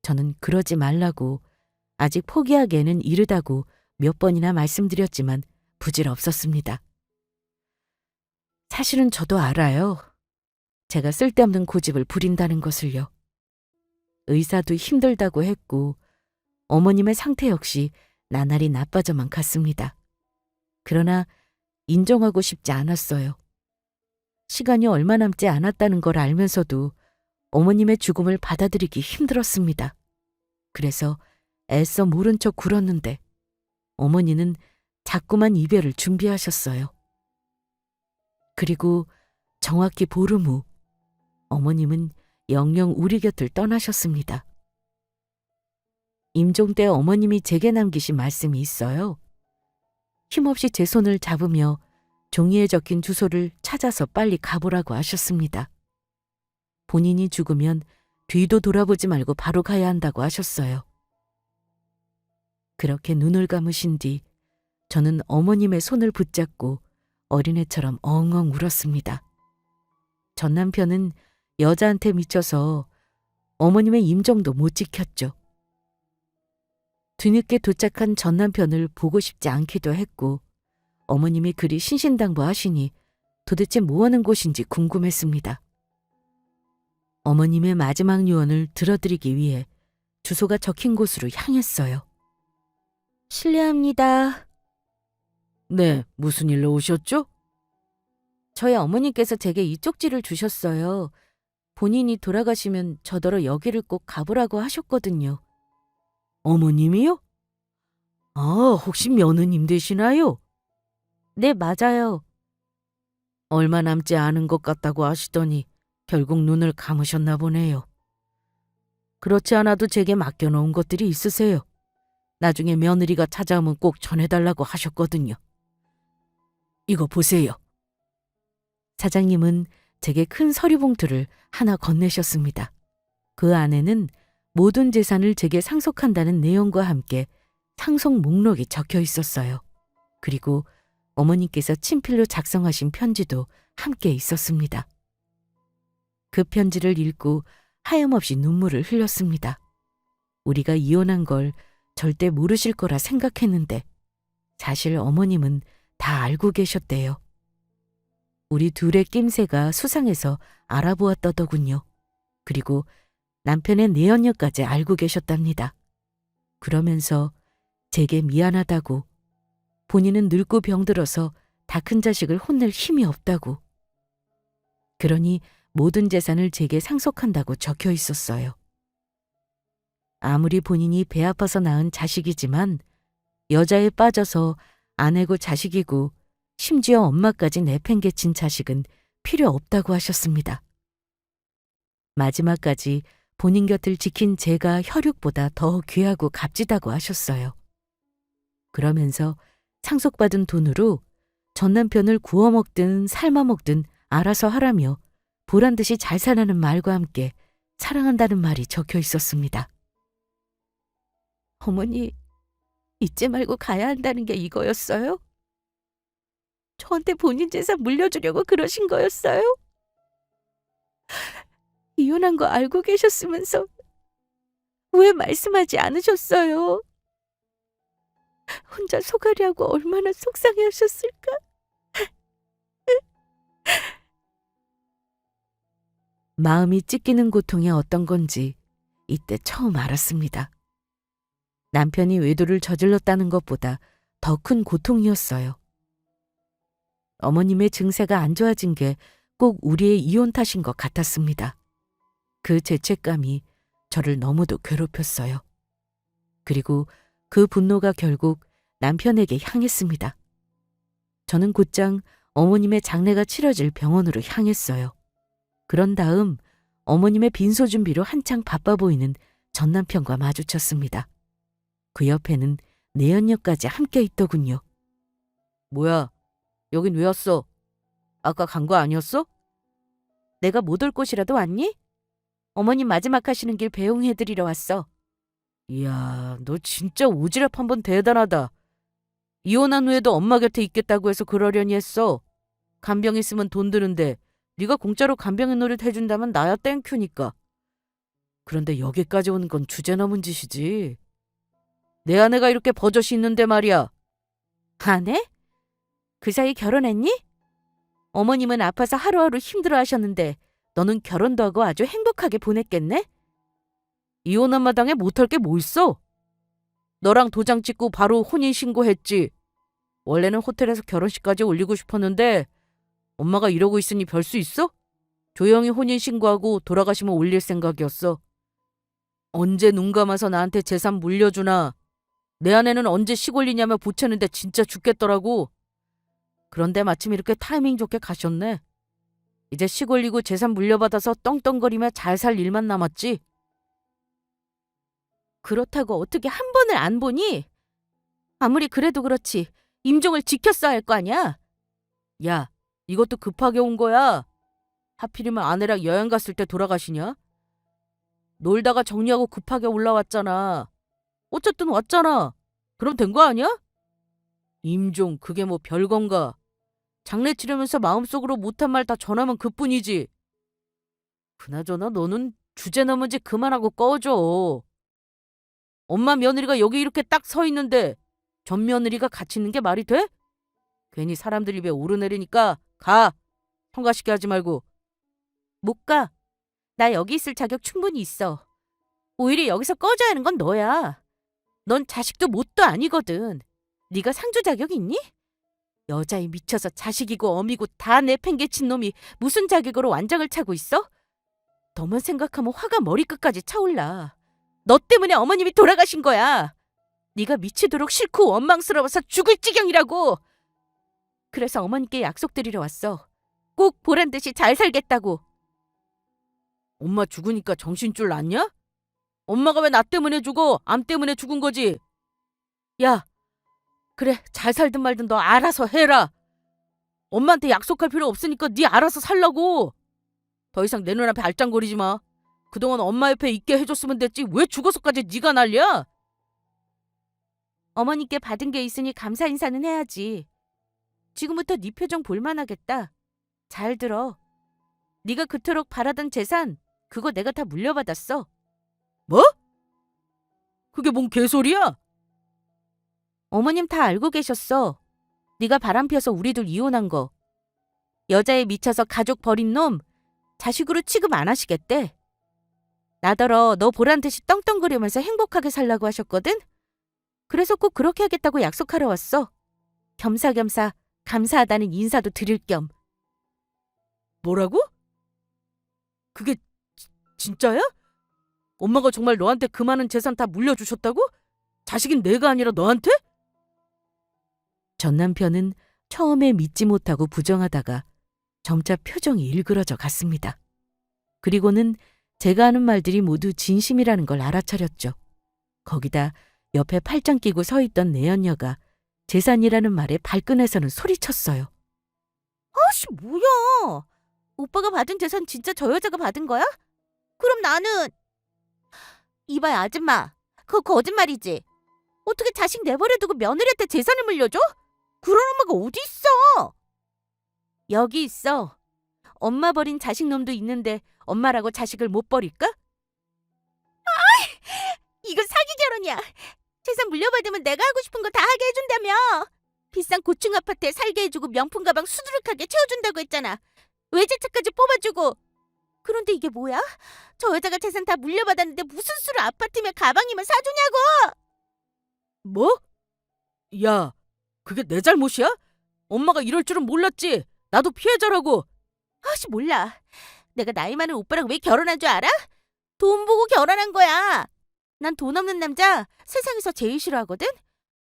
저는 그러지 말라고 아직 포기하기에는 이르다고 몇 번이나 말씀드렸지만 부질없었습니다. 사실은 저도 알아요. 제가 쓸데없는 고집을 부린다는 것을요. 의사도 힘들다고 했고 어머님의 상태 역시 나날이 나빠져만 갔습니다. 그러나 인정하고 싶지 않았어요. 시간이 얼마 남지 않았다는 걸 알면서도 어머님의 죽음을 받아들이기 힘들었습니다. 그래서 애써 모른 척 굴었는데 어머니는 자꾸만 이별을 준비하셨어요. 그리고 정확히 보름 후 어머님은 영영 우리 곁을 떠나셨습니다. 임종 때 어머님이 제게 남기신 말씀이 있어요. 힘없이 제 손을 잡으며 종이에 적힌 주소를 찾아서 빨리 가보라고 하셨습니다. 본인이 죽으면 뒤도 돌아보지 말고 바로 가야 한다고 하셨어요. 그렇게 눈을 감으신 뒤 저는 어머님의 손을 붙잡고 어린애처럼 엉엉 울었습니다. 전 남편은 여자한테 미쳐서 어머님의 임종도 못 지켰죠. 뒤늦게 도착한 전 남편을 보고 싶지 않기도 했고 어머님이 그리 신신당부하시니 도대체 뭐하는 곳인지 궁금했습니다. 어머님의 마지막 유언을 들어드리기 위해 주소가 적힌 곳으로 향했어요. 실례합니다. 네, 무슨 일로 오셨죠? 저희 어머니께서 제게 이 쪽지를 주셨어요. 본인이 돌아가시면 저더러 여기를 꼭 가보라고 하셨거든요. 어머님이요? 아, 혹시 며느님 되시나요? 네, 맞아요. 얼마 남지 않은 것 같다고 하시더니 결국 눈을 감으셨나 보네요. 그렇지 않아도 제게 맡겨놓은 것들이 있으세요. 나중에 며느리가 찾아오면 꼭 전해달라고 하셨거든요. 이거 보세요. 사장님은 제게 큰 서류 봉투를 하나 건네셨습니다. 그 안에는 모든 재산을 제게 상속한다는 내용과 함께 상속 목록이 적혀 있었어요. 그리고 어머니께서 친필로 작성하신 편지도 함께 있었습니다. 그 편지를 읽고 하염없이 눈물을 흘렸습니다. 우리가 이혼한 걸 절대 모르실 거라 생각했는데 사실 어머님은 다 알고 계셨대요. 우리 둘의 낌새가 수상해서 알아보았더더군요. 그리고 남편의 내연녀까지 알고 계셨답니다. 그러면서 제게 미안하다고, 본인은 늙고 병들어서 다 큰 자식을 혼낼 힘이 없다고, 그러니 모든 재산을 제게 상속한다고 적혀 있었어요. 아무리 본인이 배 아파서 낳은 자식이지만 여자에 빠져서 아내고 자식이고 심지어 엄마까지 내팽개친 자식은 필요 없다고 하셨습니다. 마지막까지 본인 곁을 지킨 제가 혈육보다 더 귀하고 값지다고 하셨어요. 그러면서 상속받은 돈으로 전 남편을 구워 먹든 삶아 먹든 알아서 하라며 보란듯이 잘 살라는 말과 함께 사랑한다는 말이 적혀 있었습니다. 어머니, 잊지 말고 가야 한다는 게 이거였어요? 저한테 본인 재산 물려주려고 그러신 거였어요? 이혼한 거 알고 계셨으면서 왜 말씀하지 않으셨어요? 혼자 소갈이하고 얼마나 속상해하셨을까? 마음이 찢기는 고통이 어떤 건지 이때 처음 알았습니다. 남편이 외도를 저질렀다는 것보다 더 큰 고통이었어요. 어머님의 증세가 안 좋아진 게 꼭 우리의 이혼 탓인 것 같았습니다. 그 죄책감이 저를 너무도 괴롭혔어요. 그리고 그 분노가 결국 남편에게 향했습니다. 저는 곧장 어머님의 장례가 치러질 병원으로 향했어요. 그런 다음 어머님의 빈소 준비로 한창 바빠 보이는 전 남편과 마주쳤습니다. 그 옆에는 내연녀까지 함께 있더군요. 뭐야, 여긴 왜 왔어? 아까 간 거 아니었어? 내가 못 올 곳이라도 왔니? 어머님 마지막 하시는 길 배웅해드리러 왔어. 이야, 너 진짜 오지랖 한번 대단하다. 이혼한 후에도 엄마 곁에 있겠다고 해서 그러려니 했어. 간병 있으면 돈 드는데 네가 공짜로 간병인 노릇 해준다면 나야 땡큐니까. 그런데 여기까지 온 건 주제 넘은 짓이지. 내 아내가 이렇게 버젓이 있는데 말이야. 아내? 그 사이 결혼했니? 어머님은 아파서 하루하루 힘들어하셨는데 너는 결혼도 하고 아주 행복하게 보냈겠네? 이혼한 마당에 못할 게 뭐 있어? 너랑 도장 찍고 바로 혼인신고했지. 원래는 호텔에서 결혼식까지 올리고 싶었는데 엄마가 이러고 있으니 별 수 있어? 조용히 혼인신고하고 돌아가시면 올릴 생각이었어. 언제 눈 감아서 나한테 재산 물려주나. 내 아내는 언제 시골리냐며 보채는데 진짜 죽겠더라고. 그런데 마침 이렇게 타이밍 좋게 가셨네. 이제 시골리고 재산 물려받아서 떵떵거리며 잘 살 일만 남았지. 그렇다고 어떻게 한 번을 안 보니? 아무리 그래도 그렇지 임종을 지켰어야 할 거 아니야? 야, 이것도 급하게 온 거야. 하필이면 아내랑 여행 갔을 때 돌아가시냐? 놀다가 정리하고 급하게 올라왔잖아. 어쨌든 왔잖아. 그럼 된 거 아니야? 임종, 그게 뭐 별건가. 장례 치르면서 마음속으로 못한 말 다 전하면 그뿐이지. 그나저나 너는 주제 넘은 지 그만하고 꺼져. 엄마 며느리가 여기 이렇게 딱 서 있는데 전 며느리가 같이 있는 게 말이 돼? 괜히 사람들 입에 오르내리니까 가. 성가시게 하지 말고. 못 가. 나 여기 있을 자격 충분히 있어. 오히려 여기서 꺼져야 하는 건 너야. 넌 자식도 뭣도 아니거든. 네가 상주 자격 있니? 여자에 미쳐서 자식이고 어미고 다 내팽개친 놈이 무슨 자격으로 완장을 차고 있어? 너만 생각하면 화가 머리끝까지 차올라. 너 때문에 어머님이 돌아가신 거야. 네가 미치도록 싫고 원망스러워서 죽을 지경이라고. 그래서 어머니께 약속드리러 왔어. 꼭 보란 듯이 잘 살겠다고. 엄마 죽으니까 정신줄 났냐? 엄마가 왜 나 때문에 죽어? 암 때문에 죽은 거지. 야, 그래, 잘 살든 말든 너 알아서 해라. 엄마한테 약속할 필요 없으니까 네 알아서 살라고. 더 이상 내 눈앞에 알짱거리지 마. 그동안 엄마 옆에 있게 해줬으면 됐지 왜 죽어서까지 네가 난리야? 어머니께 받은 게 있으니 감사 인사는 해야지. 지금부터 네 표정 볼만하겠다. 잘 들어. 네가 그토록 바라던 재산 그거 내가 다 물려받았어. 뭐? 그게 뭔 개소리야? 어머님 다 알고 계셨어. 네가 바람피워서 우리들 이혼한 거. 여자에 미쳐서 가족 버린 놈 자식으로 취급 안 하시겠대. 나더러 너 보란 듯이 떵떵거리면서 행복하게 살라고 하셨거든. 그래서 꼭 그렇게 하겠다고 약속하러 왔어. 겸사겸사 감사하다는 인사도 드릴 겸. 뭐라고? 그게 진짜야? 엄마가 정말 너한테 그 많은 재산 다 물려주셨다고? 자식인 내가 아니라 너한테? 전 남편은 처음에 믿지 못하고 부정하다가 점차 표정이 일그러져 갔습니다. 그리고는 제가 하는 말들이 모두 진심이라는 걸 알아차렸죠. 거기다 옆에 팔짱 끼고 서 있던 내연녀가 재산이라는 말에 발끈해서는 소리쳤어요. 아씨, 뭐야? 오빠가 받은 재산 진짜 저 여자가 받은 거야? 그럼 나는... 이봐요, 아줌마. 그거 거짓말이지? 어떻게 자식 내버려두고 며느리한테 재산을 물려줘? 그런 엄마가 어디 있어? 여기 있어. 엄마 버린 자식 놈도 있는데 엄마라고 자식을 못 버릴까? 이건 사기 결혼이야. 재산 물려받으면 내가 하고 싶은 거 다 하게 해준다며. 비싼 고층 아파트에 살게 해주고 명품 가방 수두룩하게 채워준다고 했잖아. 외제차까지 뽑아주고. 그런데 이게 뭐야? 저 여자가 재산 다 물려받았는데 무슨 수로 아파트며 가방이면 사주냐고! 뭐? 야, 그게 내 잘못이야? 엄마가 이럴 줄은 몰랐지. 나도 피해자라고. 아씨 몰라. 내가 나이 많은 오빠랑 왜 결혼한 줄 알아? 돈 보고 결혼한 거야. 난 돈 없는 남자 세상에서 제일 싫어하거든?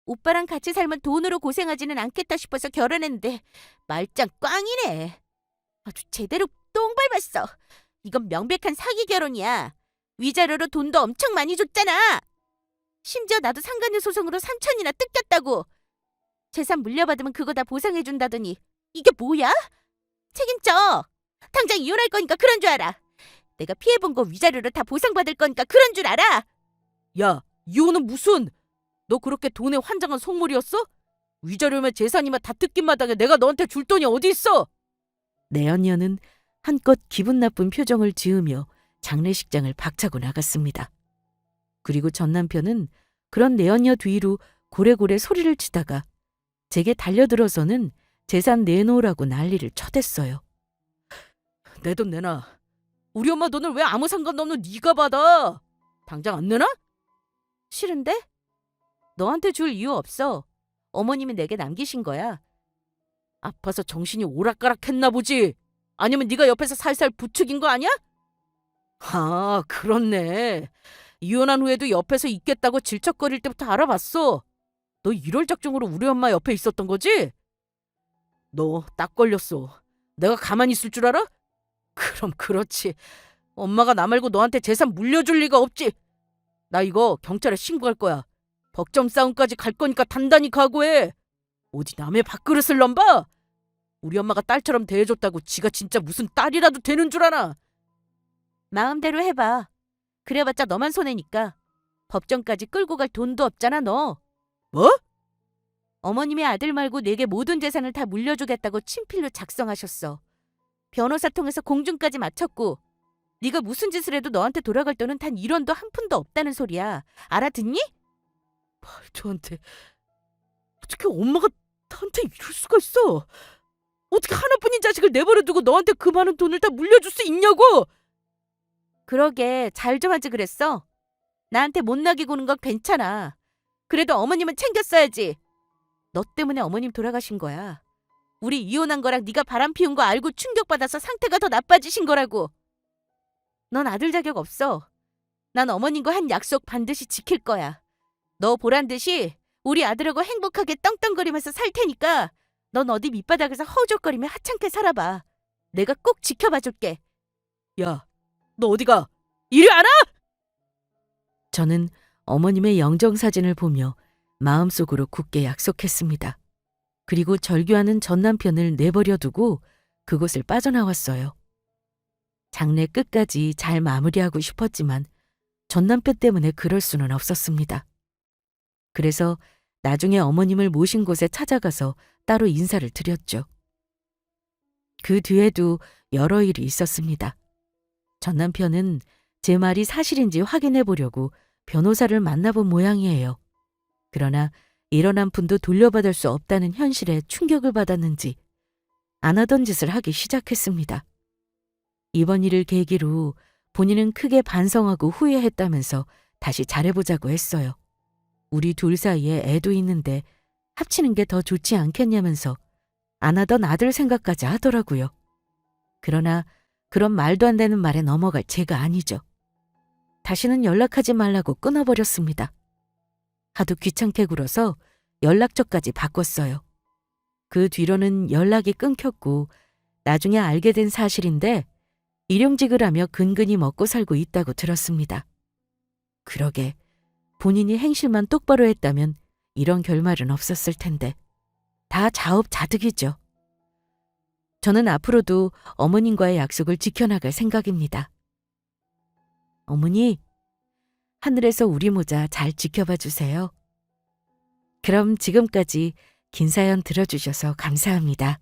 오빠랑 같이 살면 돈으로 고생하지는 않겠다 싶어서 결혼했는데 말짱 꽝이네. 아주 제대로 똥 밟았어. 이건 명백한 사기 결혼이야. 위자료로 돈도 엄청 많이 줬잖아. 심지어 나도 상간녀 소송으로 3천이나 뜯겼다고. 재산 물려받으면 그거 다 보상해준다더니 이게 뭐야? 책임져. 당장 이혼할 거니까 그런 줄 알아. 내가 피해본 거 위자료로 다 보상받을 거니까 그런 줄 알아. 야, 이혼은 무슨? 너 그렇게 돈에 환장한 속물이었어? 위자료면 재산이면 다 뜯긴 마당에 내가 너한테 줄 돈이 어디 있어? 내연녀는 한껏 기분 나쁜 표정을 지으며 장례식장을 박차고 나갔습니다. 그리고 전 남편은 그런 내연녀 뒤로 고래고래 소리를 치다가 제게 달려들어서는 재산 내놓으라고 난리를 쳐댔어요. 내 돈 내놔. 우리 엄마 돈을 왜 아무 상관없는 네가 받아? 당장 안 내놔? 싫은데? 너한테 줄 이유 없어. 어머님이 내게 남기신 거야. 아파서 정신이 오락가락했나 보지. 아니면 네가 옆에서 살살 부추긴 거 아니야? 아, 그렇네. 이혼한 후에도 옆에서 있겠다고 질척거릴 때부터 알아봤어. 너 이럴 작정으로 우리 엄마 옆에 있었던 거지? 너 딱 걸렸어. 내가 가만히 있을 줄 알아? 그럼 그렇지. 엄마가 나 말고 너한테 재산 물려줄 리가 없지. 나 이거 경찰에 신고할 거야. 법정 싸움까지 갈 거니까 단단히 각오해. 어디 남의 밥그릇을 넘봐? 우리 엄마가 딸처럼 대해줬다고 지가 진짜 무슨 딸이라도 되는 줄 아나? 마음대로 해봐. 그래봤자 너만 손해니까. 법정까지 끌고 갈 돈도 없잖아 너. 뭐? 어머님의 아들 말고 내게 모든 재산을 다 물려주겠다고 친필로 작성하셨어. 변호사 통해서 공증까지 마쳤고 네가 무슨 짓을 해도 너한테 돌아갈 돈은 단 1원도 한 푼도 없다는 소리야. 알아듣니? 말도 안 돼. 어떻게 엄마가 나한테 이럴 수가 있어? 어떻게 하나뿐인 자식을 내버려두고 너한테 그 많은 돈을 다 물려줄 수 있냐고? 그러게 잘 좀 하지 그랬어. 나한테 못나게 구는 건 괜찮아. 그래도 어머님은 챙겼어야지. 너 때문에 어머님 돌아가신 거야. 우리 이혼한 거랑 네가 바람 피운 거 알고 충격받아서 상태가 더 나빠지신 거라고. 넌 아들 자격 없어. 난 어머님과 한 약속 반드시 지킬 거야. 너 보란 듯이 우리 아들하고 행복하게 떵떵거리면서 살 테니까 넌 어디 밑바닥에서 허우적거리며 하찮게 살아봐. 내가 꼭 지켜봐 줄게. 야, 너 어디가? 이리 안 와! 저는 어머님의 영정사진을 보며 마음속으로 굳게 약속했습니다. 그리고 절규하는 전 남편을 내버려 두고 그곳을 빠져나왔어요. 장례 끝까지 잘 마무리하고 싶었지만 전 남편 때문에 그럴 수는 없었습니다. 그래서 나중에 어머님을 모신 곳에 찾아가서 따로 인사를 드렸죠. 그 뒤에도 여러 일이 있었습니다. 전 남편은 제 말이 사실인지 확인해 보려고 변호사를 만나본 모양이에요. 그러나 일어난 푼도 돌려받을 수 없다는 현실에 충격을 받았는지 안 하던 짓을 하기 시작했습니다. 이번 일을 계기로 본인은 크게 반성하고 후회했다면서 다시 잘해보자고 했어요. 우리 둘 사이에 애도 있는데 합치는 게 더 좋지 않겠냐면서 안 하던 아들 생각까지 하더라고요. 그러나 그런 말도 안 되는 말에 넘어갈 제가 아니죠. 다시는 연락하지 말라고 끊어버렸습니다. 하도 귀찮게 굴어서 연락처까지 바꿨어요. 그 뒤로는 연락이 끊겼고 나중에 알게 된 사실인데 일용직을 하며 근근히 먹고 살고 있다고 들었습니다. 그러게 본인이 행실만 똑바로 했다면 이런 결말은 없었을 텐데 다 자업자득이죠. 저는 앞으로도 어머님과의 약속을 지켜나갈 생각입니다. 어머니, 하늘에서 우리 모자 잘 지켜봐 주세요. 그럼 지금까지 긴 사연 들어주셔서 감사합니다.